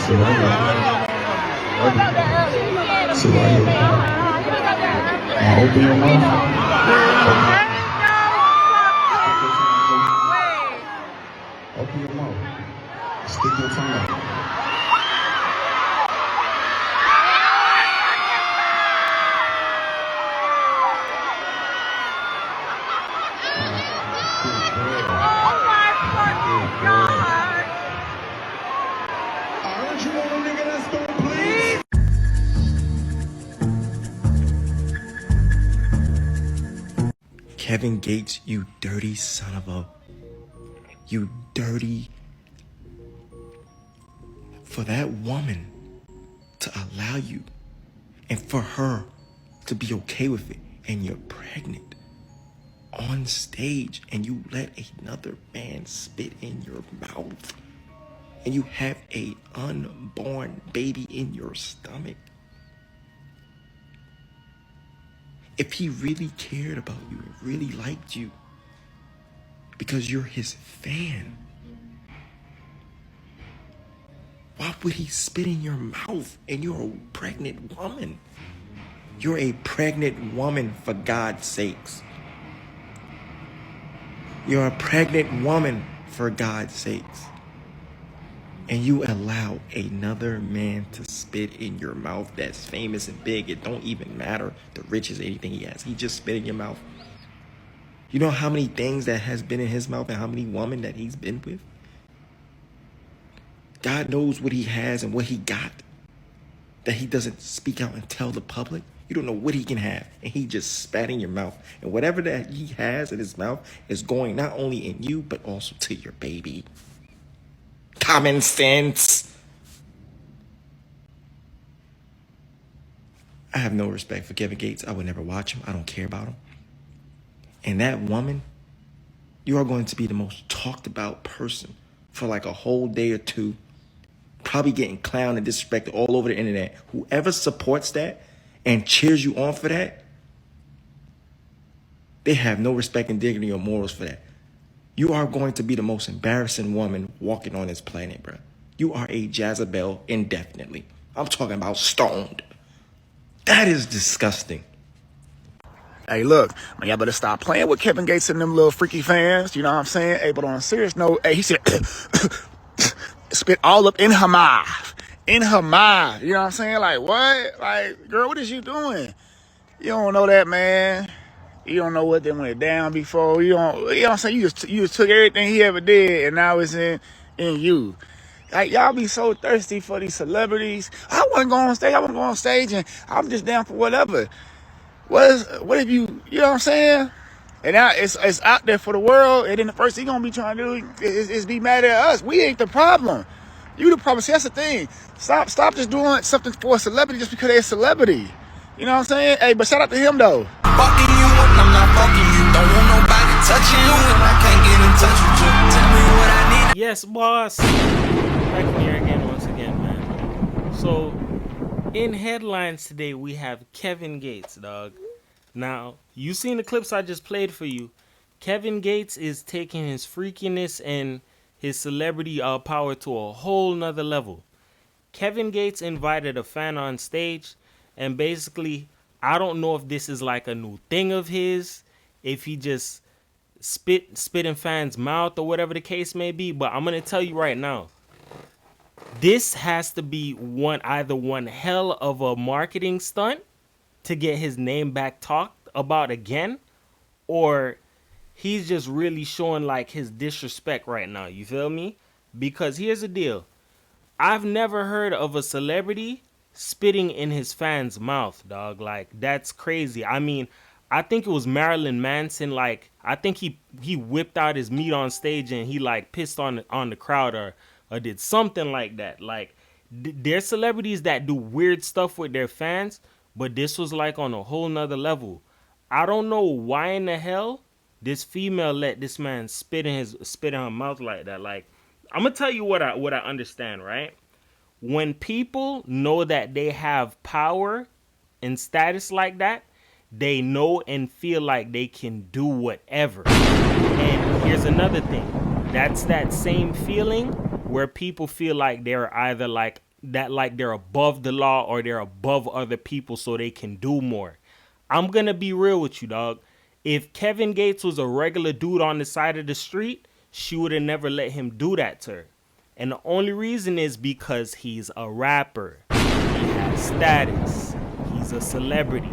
So why you? So why you? Open your mouth. Open your mouth. Stick your tongue out. Kevin Gates, you dirty son of a... You dirty... For that woman to allow you and for her to be okay with it, and you're pregnant on stage and you let another man spit in your mouth and you have a unborn baby in your stomach. If he really cared about you and really liked you because you're his fan, why would he spit in your mouth and you're a pregnant woman? You're a pregnant woman, for God's sakes. You're a pregnant woman, for God's sakes. And you allow another man to spit in your mouth that's famous and big. It don't even matter the riches, anything he has. He just spit in your mouth. You know how many things that has been in his mouth and how many women that he's been with? God knows what he has and what he got that he doesn't speak out and tell the public. You don't know what he can have, and he just spat in your mouth. And whatever that he has in his mouth is going not only in you, but also to your baby. Common sense. I have no respect for Kevin Gates. I would never watch him. I don't care about him. And that woman, you are going to be the most talked about person for like a whole day or two, probably getting clowned and disrespected all over the internet. Whoever supports that and cheers you on for that, they have no respect and dignity or morals for that. You are going to be the most embarrassing woman walking on this planet, bro. You are a Jezebel indefinitely. I'm talking about stoned. That is disgusting. Hey, look, man, y'all better stop playing with Kevin Gates and them little freaky fans. You know what I'm saying? Hey, but on a serious note, hey, he said, spit all up in her mouth. In her mouth. You know what I'm saying? Like, what? Like, girl, what is you doing? You don't know that, man. You don't know what they went down before. You know what I'm saying? You just took everything he ever did, and now it's in you. Like, y'all be so thirsty for these celebrities. I want to go on stage. I want to go on stage, and I'm just down for whatever. What if you know what I'm saying? And now it's out there for the world, and then the first thing you're going to be trying to do is be mad at us. We ain't the problem. You the problem. See, that's the thing. Stop just doing something for a celebrity just because they're a celebrity. You know what I'm saying? Hey, but shout out to him, though. Fucking you and I'm not fucking you. Don't want nobody touching you and I can't get in touch with you. Tell me what I need. Yes, boss. Back here again once again, man. So, in headlines today, we have Kevin Gates, dog. Now, you seen the clips I just played for you. Kevin Gates is taking his freakiness and his celebrity power to a whole nother level. Kevin Gates invited a fan on stage, and basically, I don't know if this is like a new thing of his, if he just spit in fans' mouth or whatever the case may be, but I'm gonna tell you right now, this has to be either one hell of a marketing stunt to get his name back talked about again, or he's just really showing like his disrespect right now. You feel me? Because here's the deal. I've never heard of a celebrity spitting in his fans' mouth, dog. Like, that's crazy. I mean, I think it was Marilyn Manson. Like, I think he whipped out his meat on stage and he like pissed on the crowd or did something like that. Like, there's celebrities that do weird stuff with their fans, but this was like on a whole nother level. I don't know why in the hell this female let this man spit in her mouth like that. Like, I'm gonna tell you what I understand, right? When people know that they have power and status like that, they know and feel like they can do whatever. And here's another thing. That's that same feeling where people feel like they're either like that like they're above the law or they're above other people so they can do more. I'm gonna be real with you, dog. If Kevin Gates was a regular dude on the side of the street, she would have never let him do that to her. And the only reason is because he's a rapper. He has status. He's a celebrity.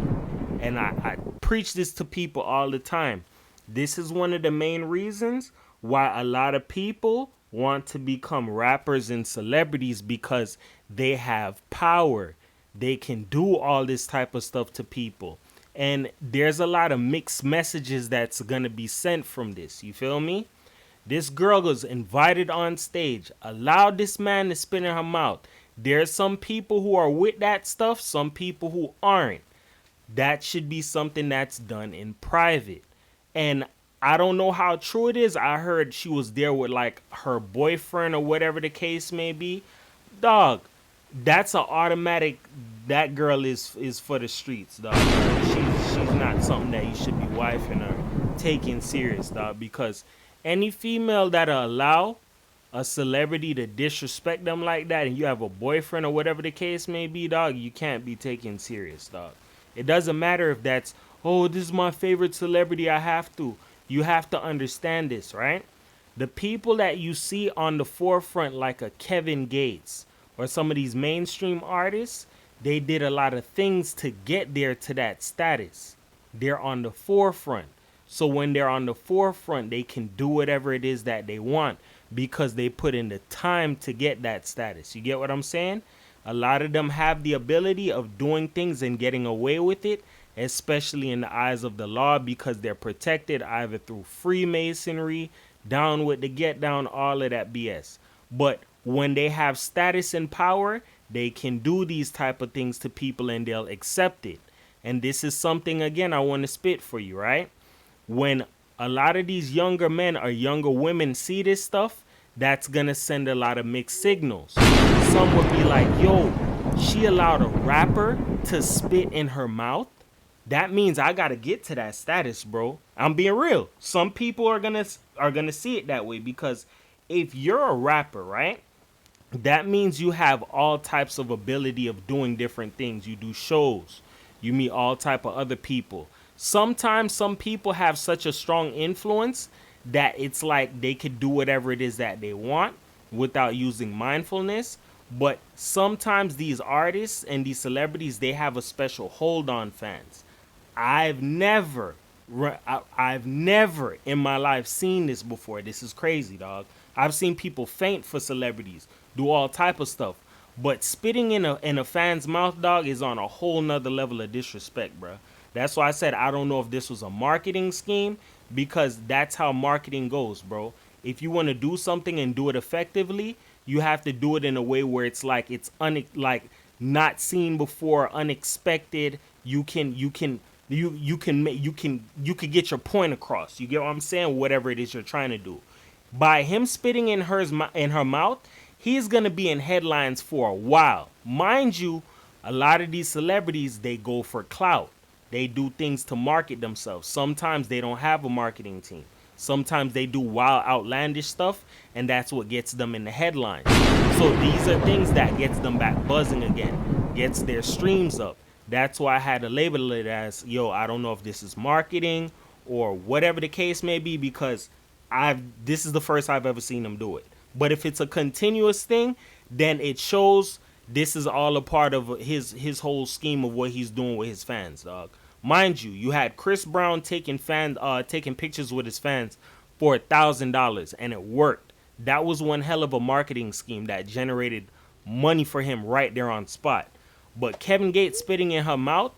And I preach this to people all the time. This is one of the main reasons why a lot of people want to become rappers and celebrities, because they have power. They can do all this type of stuff to people. And there's a lot of mixed messages that's going to be sent from this. You feel me? This girl was invited on stage, allowed this man to spit in her mouth. There's some people who are with that stuff, some people who aren't. That should be something that's done in private. And I don't know how true it is. I heard she was there with like her boyfriend or whatever the case may be. Dog, that's an automatic. That girl is for the streets, dog. She's not something that you should be wifing or taking serious, dog. Because any female that'll allow a celebrity to disrespect them like that, and you have a boyfriend or whatever the case may be, dog, you can't be taken serious, dog. It doesn't matter if that's, oh, this is my favorite celebrity, I have to. You have to understand this, right? The people that you see on the forefront, like a Kevin Gates or some of these mainstream artists, they did a lot of things to get there to that status. They're on the forefront. So when they're on the forefront, they can do whatever it is that they want because they put in the time to get that status. You get what I'm saying? A lot of them have the ability of doing things and getting away with it, especially in the eyes of the law, because they're protected either through Freemasonry, down with the get down, all of that BS. But when they have status and power, they can do these type of things to people and they'll accept it. And this is something, again, I want to spit for you, right? When a lot of these younger men or younger women see this stuff, that's going to send a lot of mixed signals. Some would be like, yo, she allowed a rapper to spit in her mouth? That means I got to get to that status, bro. I'm being real. Some people are going to see it that way, because if you're a rapper, right? That means you have all types of ability of doing different things. You do shows. You meet all type of other people. Sometimes some people have such a strong influence that it's like they could do whatever it is that they want without using mindfulness. But sometimes these artists and these celebrities, they have a special hold on fans. I've never in my life seen this before. This is crazy, dog. I've seen people faint for celebrities, do all type of stuff. But spitting in a fan's mouth, dog, is on a whole nother level of disrespect, bro. That's why I said I don't know if this was a marketing scheme, because that's how marketing goes, bro. If you want to do something and do it effectively, you have to do it in a way where it's like it's not seen before, unexpected. You could get your point across. You get what I'm saying? Whatever it is you're trying to do. By him spitting in her mouth, he's gonna be in headlines for a while. Mind you, a lot of these celebrities, they go for clout. They do things to market themselves. Sometimes they don't have a marketing team. Sometimes they do wild, outlandish stuff, and that's what gets them in the headlines. So these are things that gets them back buzzing again, gets their streams up. That's why I had to label it as, yo, I don't know if this is marketing or whatever the case may be, because this is the first I've ever seen them do it. But if it's a continuous thing, then it shows this is all a part of his whole scheme of what he's doing with his fans, dog. Mind you, you had Chris Brown taking pictures with his fans for $1,000, and it worked. That was one hell of a marketing scheme that generated money for him right there on spot. But Kevin Gates spitting in her mouth,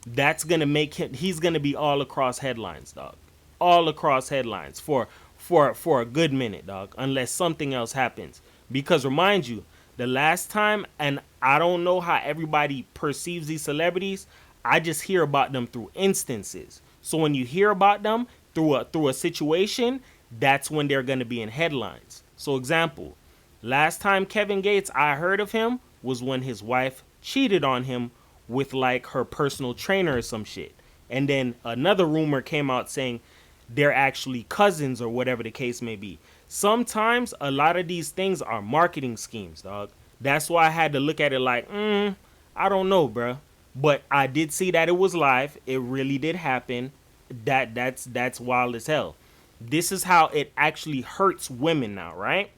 that's gonna make him. He's gonna be all across headlines, dog. All across headlines for a good minute, dog. Unless something else happens. Because remind you, the last time, and I don't know how everybody perceives these celebrities, I just hear about them through instances. So when you hear about them through a situation, that's when they're gonna be in headlines. So example, last time Kevin Gates I heard of him was when his wife cheated on him with like her personal trainer or some shit. And then another rumor came out saying they're actually cousins or whatever the case may be. Sometimes a lot of these things are marketing schemes, dog. That's why I had to look at it like, I don't know, bruh. But I did see that it was live. It really did happen. That's wild as hell. This is how it actually hurts women now, right?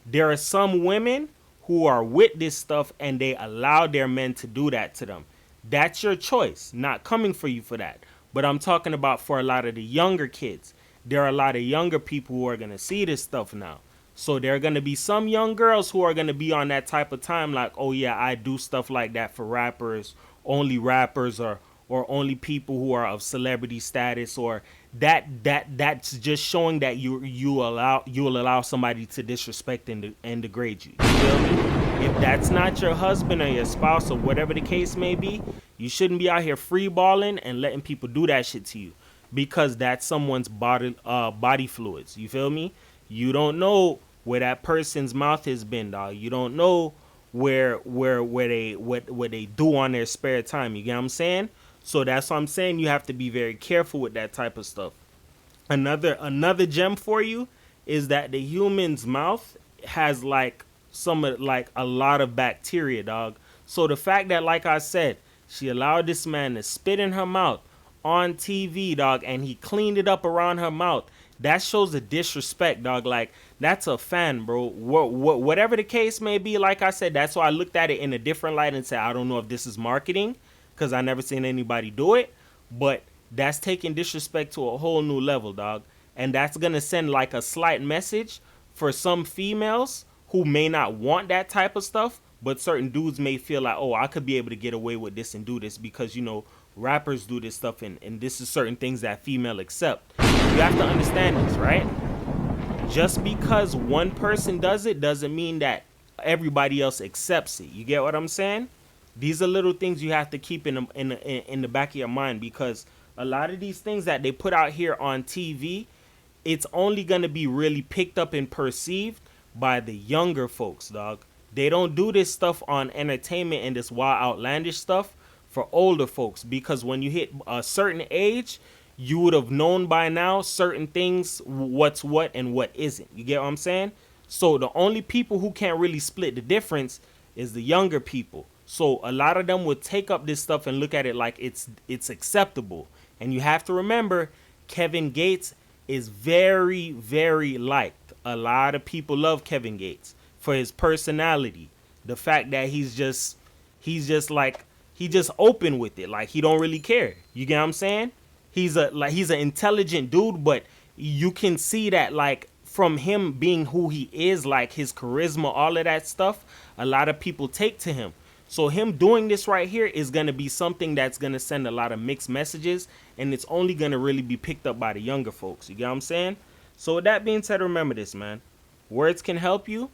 There are some women who are with this stuff and they allow their men to do that to them. That's your choice. Not coming for you for that. But I'm talking about for a lot of the younger kids. There are a lot of younger people who are going to see this stuff now. So there are going to be some young girls who are going to be on that type of time like, oh yeah, I do stuff like that for rappers, or only people who are of celebrity status, or that's just showing that you'll allow somebody to disrespect and degrade you. You feel me? If that's not your husband or your spouse or whatever the case may be, you shouldn't be out here free balling and letting people do that shit to you, because that's someone's body fluids. You feel me? You don't know where that person's mouth has been, dog. You don't know what they do on their spare time. You get what I'm saying? So that's what I'm saying. You have to be very careful with that type of stuff. Another gem for you is that the human's mouth has like a lot of bacteria, dog. So the fact that, like I said, she allowed this man to spit in her mouth on TV, dog, and he cleaned it up around her mouth. That shows the disrespect, dog. Like, that's a fan, bro. Whatever the case may be, like I said, that's why I looked at it in a different light and said, I don't know if this is marketing, because I never seen anybody do it. But that's taking disrespect to a whole new level, dog. And that's going to send like a slight message for some females who may not want that type of stuff, but certain dudes may feel like, oh, I could be able to get away with this and do this because, you know, rappers do this stuff, and this is certain things that female accept. You have to understand this, right? Just because one person does it doesn't mean that everybody else accepts it. You get what I'm saying? These are little things you have to keep in the back of your mind, because a lot of these things that they put out here on TV, it's only going to be really picked up and perceived by the younger folks, dog. They don't do this stuff on entertainment and this wild outlandish stuff for older folks, because when you hit a certain age, you would have known by now certain things, what's what and what isn't. You get what I'm saying? So the only people who can't really split the difference is the younger people. So a lot of them would take up this stuff and look at it like it's acceptable. And you have to remember, Kevin Gates is very, very liked. A lot of people love Kevin Gates for his personality. The fact that he's just open with it. Like, he don't really care. You get what I'm saying? He's an intelligent dude, but you can see that, like, from him being who he is, like his charisma, all of that stuff, a lot of people take to him. So him doing this right here is going to be something that's going to send a lot of mixed messages, and it's only going to really be picked up by the younger folks. You get what I'm saying? So with that being said, remember this, man. Words can help you.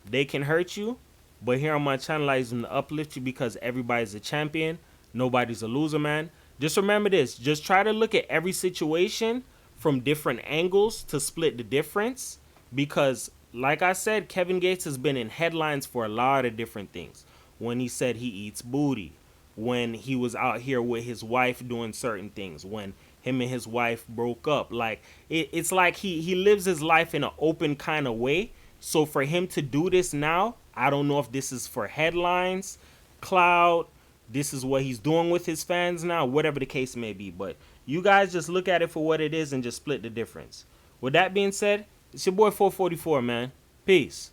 They can hurt you. But here on my channel, I use them to uplift you, because everybody's a champion. Nobody's a loser, man. Just remember this. Just try to look at every situation from different angles to split the difference. Because, like I said, Kevin Gates has been in headlines for a lot of different things. When he said he eats booty. When he was out here with his wife doing certain things. When him and his wife broke up. Like, it's like he lives his life in an open kind of way. So for him to do this now, I don't know if this is for headlines, cloud, this is what he's doing with his fans now, whatever the case may be. But you guys just look at it for what it is and just split the difference. With that being said, it's your boy 444, man. Peace.